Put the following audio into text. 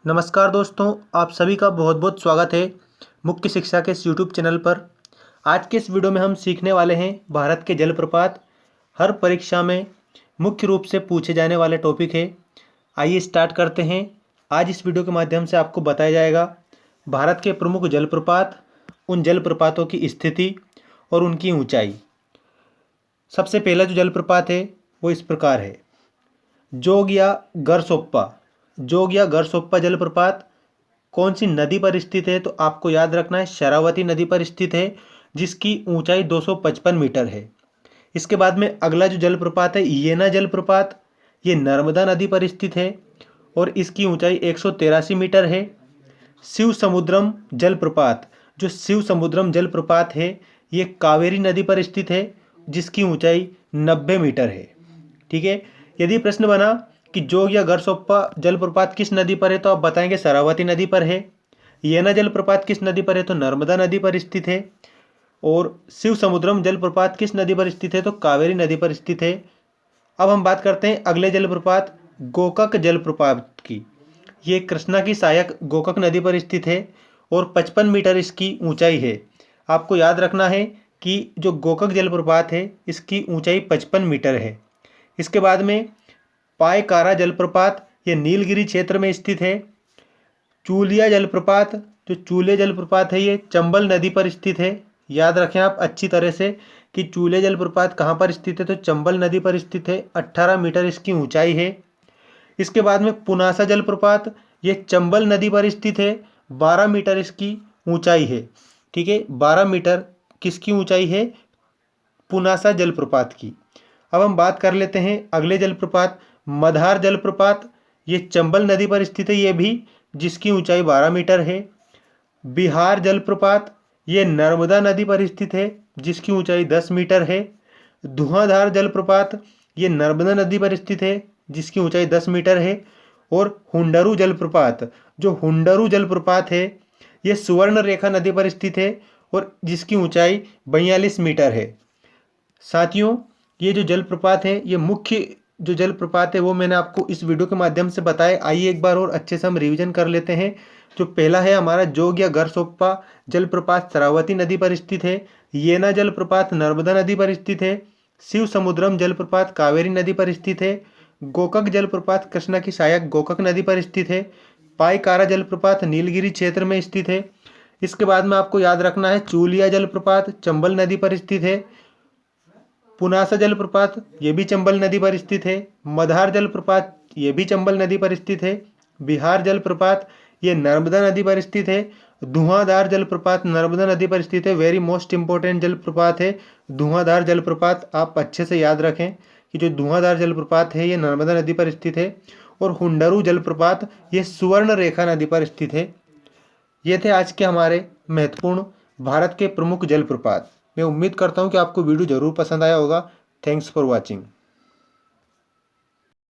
नमस्कार दोस्तों, आप सभी का बहुत बहुत स्वागत है मुख्य शिक्षा के इस यूट्यूब चैनल पर। आज के इस वीडियो में हम सीखने वाले हैं भारत के जलप्रपात। हर परीक्षा में मुख्य रूप से पूछे जाने वाले टॉपिक है। आइए स्टार्ट करते हैं। आज इस वीडियो के माध्यम से आपको बताया जाएगा भारत के प्रमुख जलप्रपात, उन जलप्रपातों की स्थिति और उनकी ऊंचाई। सबसे पहला जो जलप्रपात है वो इस प्रकार है, जोग या गरसोप्पा। जोग या गरसोप्पा जलप्रपात कौन सी नदी पर स्थित है? तो आपको याद रखना है शरावती नदी पर स्थित है, जिसकी ऊंचाई 255 मीटर है। इसके बाद में अगला जो जलप्रपात है येना जलप्रपात, ये नर्मदा नदी पर स्थित है और इसकी ऊंचाई 183 मीटर है। शिव समुद्रम जलप्रपात, जो शिव समुद्रम जलप्रपात है ये कावेरी नदी पर स्थित है, जिसकी ऊंचाई 90 मीटर है। ठीक है। यदि प्रश्न बना कि जोग या गरसोप्पा जलप्रपात किस नदी पर है, तो आप बताएंगे शरावती नदी पर है। येना जलप्रपात किस नदी पर है, तो नर्मदा नदी पर स्थित है। और शिव समुद्रम जलप्रपात किस नदी पर स्थित है, तो कावेरी नदी पर स्थित है। अब हम बात करते हैं अगले जलप्रपात गोकक जलप्रपात की। ये कृष्णा की सहायक गोकक नदी पर स्थित है और 55 मीटर इसकी ऊंचाई है। आपको याद रखना है कि जो गोकक जलप्रपात है इसकी ऊंचाई 55 मीटर है। इसके बाद में पायकारा जलप्रपात, ये नीलगिरी क्षेत्र में स्थित है। चूलिया जलप्रपात, जो चूले जलप्रपात है ये चंबल नदी पर स्थित है। याद रखें आप अच्छी तरह से कि चूले जलप्रपात कहाँ पर स्थित है, तो चंबल नदी पर स्थित है। 18 मीटर इसकी ऊंचाई है। इसके बाद में पुनासा जलप्रपात, ये चंबल नदी पर स्थित है। 12 मीटर इसकी ऊंचाई है। ठीक है, 12 मीटर किसकी ऊंचाई है? पुनासा जलप्रपात की। अब हम बात कर लेते हैं अगले जलप्रपात मधार जलप्रपात, ये चंबल नदी पर स्थित है ये भी, जिसकी ऊंचाई 12 मीटर है। बिहार जलप्रपात, ये नर्मदा नदी पर स्थित है, जिसकी ऊंचाई 10 मीटर है। धुआंधार जलप्रपात, ये नर्मदा नदी पर स्थित है, जिसकी ऊंचाई 10 मीटर है। और हुंडरू जलप्रपात, जो हुंडरू जलप्रपात है ये सुवर्ण रेखा नदी पर स्थित है और जिसकी ऊंचाई 42 मीटर है। साथियों, ये जो जलप्रपात है, ये मुख्य जो जलप्रपात है वो मैंने आपको इस वीडियो के माध्यम से बताया। आइए एक बार और अच्छे से हम रिवीजन कर लेते हैं। जो पहला है हमारा जोग या गरसोप्पा जलप्रपात शरावती नदी पर स्थित है। येना जलप्रपात नर्मदा नदी पर स्थित है। शिव समुद्रम जलप्रपात कावेरी नदी पर स्थित है। गोकक जलप्रपात कृष्णा की सहायक गोकक नदी पर स्थित है। पायकारा जलप्रपात नीलगिरी क्षेत्र में स्थित है। इसके बाद में आपको याद रखना है चूलिया जलप्रपात चंबल नदी पर स्थित है। पुनासा जलप्रपात ये भी चंबल नदी पर स्थित है। मधार जलप्रपात ये भी चंबल नदी पर स्थित है। बिहार जलप्रपात ये नर्मदा नदी पर स्थित है। धुआंधार जलप्रपात नर्मदा नदी पर स्थित है। वेरी मोस्ट इंपॉर्टेंट जलप्रपात है धुआंधार जलप्रपात। आप अच्छे से याद रखें कि जो धुआंधार जलप्रपात है ये नर्मदा नदी पर स्थित है। और हुंडरू जलप्रपात ये सुवर्ण रेखा नदी पर स्थित है। ये थे आज के हमारे महत्वपूर्ण भारत के प्रमुख जलप्रपात। मैं उम्मीद करता हूँ कि आपको वीडियो ज़रूर पसंद आया होगा। Thanks for watching.